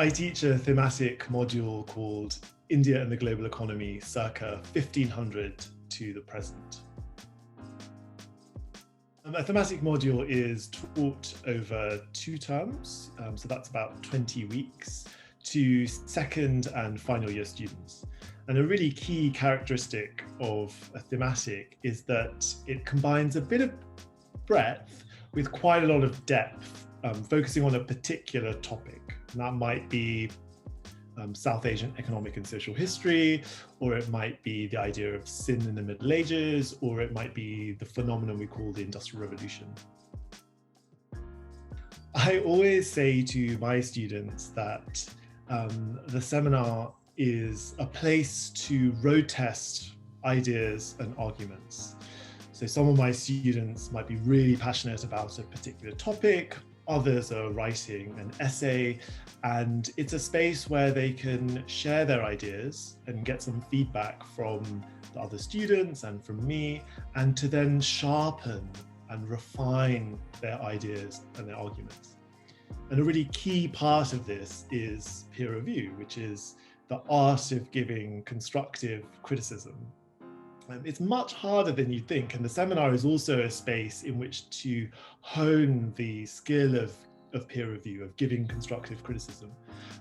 I teach a thematic module called India and the Global Economy, circa 1500 to the present. A thematic module is taught over 2 terms, so that's about 20 weeks, to second and final year students. And a really key characteristic of a thematic is that it combines a bit of breadth with quite a lot of depth, focusing on a particular topic. And that might be South Asian economic and social history, or it might be the idea of sin in the Middle Ages, or it might be the phenomenon we call the Industrial Revolution. I always say to my students that the seminar is a place to road test ideas and arguments. So some of my students might be really passionate about a particular topic, others are writing an essay, and it's a space where they can share their ideas and get some feedback from the other students and from me, and to then sharpen and refine their ideas and their arguments. And a really key part of this is peer review, which is the art of giving constructive criticism. It's much harder than you think, and the seminar is also a space in which to hone the skill of peer review, of giving constructive criticism.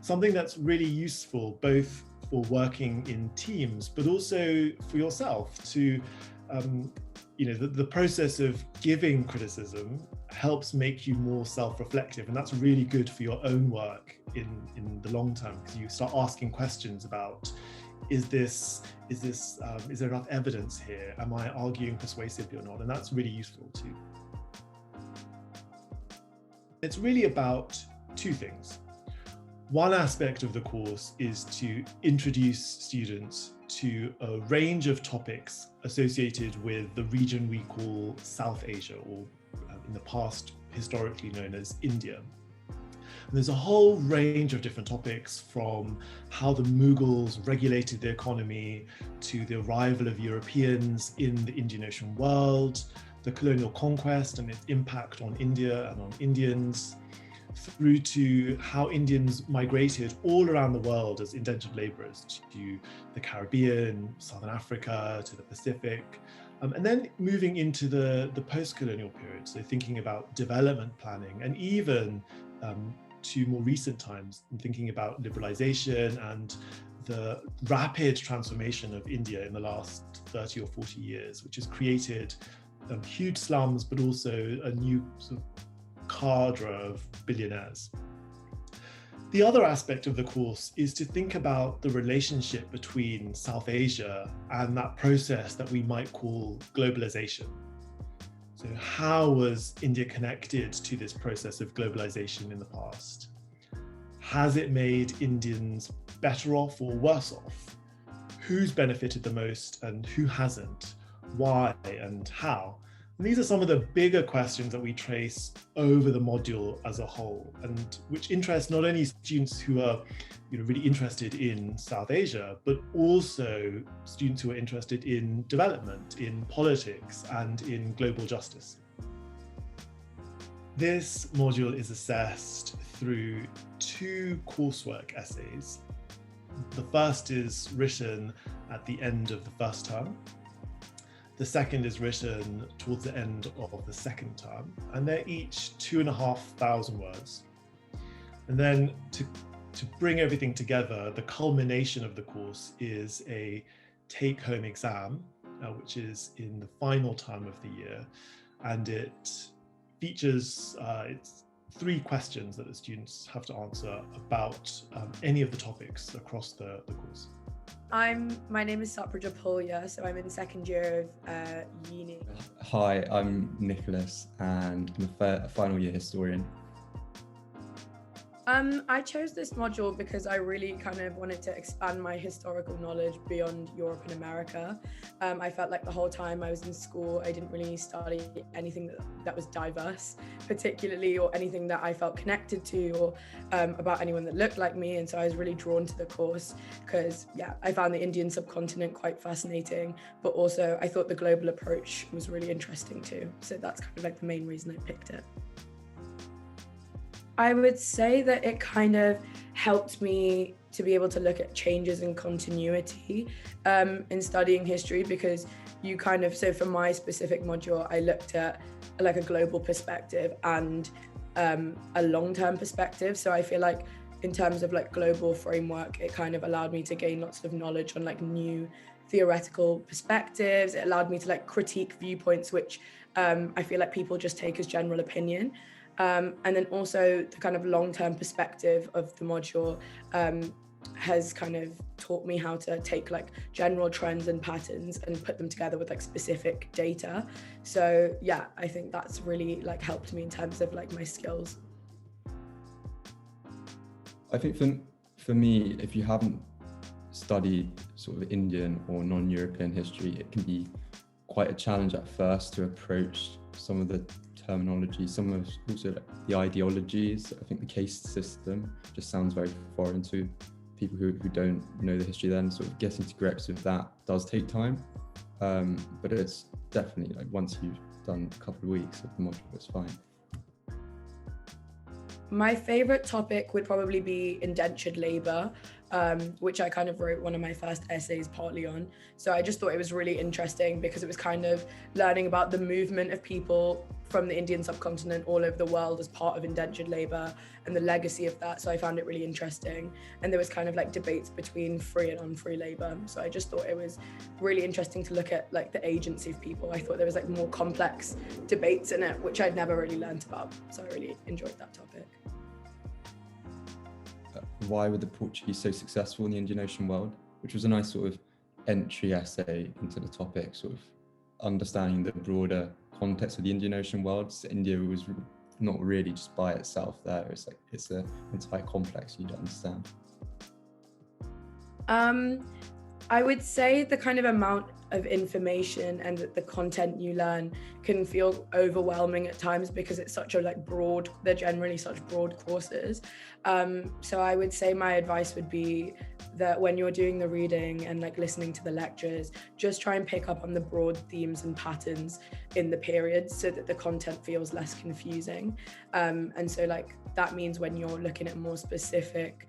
Something that's really useful both for working in teams, but also for yourself to, the process of giving criticism helps make you more self-reflective, and that's really good for your own work in the long term, because you start asking questions about, is there enough evidence here? Am I arguing persuasively or not? And that's really useful too. It's really about 2 things. One aspect of the course is to introduce students to a range of topics associated with the region we call South Asia, or in the past historically known as India. And there's a whole range of different topics, from how the Mughals regulated the economy, to the arrival of Europeans in the Indian Ocean world, the colonial conquest and its impact on India and on Indians, through to how Indians migrated all around the world as indentured laborers to the Caribbean, Southern Africa, to the Pacific, and then moving into the post-colonial period, so thinking about development planning, and even to more recent times, and thinking about liberalization and the rapid transformation of India in the last 30 or 40 years, which has created huge slums, but also a new sort of cadre of billionaires. The other aspect of the course is to think about the relationship between South Asia and that process that we might call globalization. So how was India connected to this process of globalization in the past? Has it made Indians better off or worse off? Who's benefited the most and who hasn't? Why and how? And these are some of the bigger questions that we trace over the module as a whole, and which interest not only students who are really interested in South Asia, but also students who are interested in development, in politics, and in global justice. This module is assessed through 2 coursework essays. The first is written at the end of the first term. The second is written towards the end of the second term, and they're each 2,500 words. And then to bring everything together, the culmination of the course is a take-home exam, which is in the final term of the year, and it features it's 3 questions that the students have to answer about any of the topics across the course. My name is Sapraja Pulya, so I'm in 2nd year of uni. Hi, I'm Nicholas, and I'm a final year historian. I chose this module because I really kind of wanted to expand my historical knowledge beyond Europe and America. I felt like the whole time I was in school, I didn't really study anything that was diverse, particularly, or anything that I felt connected to, or about anyone that looked like me. And so I was really drawn to the course because, I found the Indian subcontinent quite fascinating, but also I thought the global approach was really interesting too. So that's kind of like the main reason I picked it. I would say that it kind of helped me to be able to look at changes in continuity in studying history, because you kind of, so for my specific module, I looked at like a global perspective and a long-term perspective. So I feel like in terms of like global framework, it kind of allowed me to gain lots of knowledge on like new theoretical perspectives. It allowed me to like critique viewpoints, which I feel like people just take as general opinion. And then also the kind of long-term perspective of the module has kind of taught me how to take like general trends and patterns and put them together with like specific data. So yeah, I think that's really like helped me in terms of like my skills. I think for me, if you haven't studied sort of Indian or non-European history, it can be quite a challenge at first to approach some of the terminology, some of also like the ideologies. I think the case system just sounds very foreign to people who don't know the history. Then sort of getting to grips with that does take time, but it's definitely like once you've done a couple of weeks of the module, it's fine. My favorite topic would probably be indentured labor, which I kind of wrote one of my first essays partly on. So I just thought it was really interesting because it was kind of learning about the movement of people from the Indian subcontinent all over the world as part of indentured labor and the legacy of that. So I found it really interesting. And there was kind of like debates between free and unfree labor. So I just thought it was really interesting to look at like the agency of people. I thought there was like more complex debates in it, which I'd never really learned about. So I really enjoyed that topic. Why were the Portuguese so successful in the Indian Ocean world, which was a nice sort of entry essay into the topic, sort of understanding the broader context of the Indian Ocean world. So India was not really just by itself there. It's like it's an entire complex you don't understand. I would say the kind of amount of information and the content you learn can feel overwhelming at times because it's such a like broad, they're generally such broad courses. So I would say my advice would be that when you're doing the reading and like listening to the lectures, just try and pick up on the broad themes and patterns in the periods so that the content feels less confusing. And so like that means when you're looking at more specific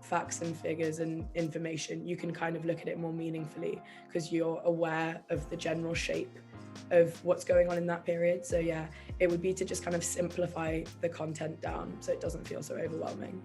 facts and figures and information, you can kind of look at it more meaningfully because you're aware of the general shape of what's going on in that period. So yeah, it would be to just kind of simplify the content down so it doesn't feel so overwhelming.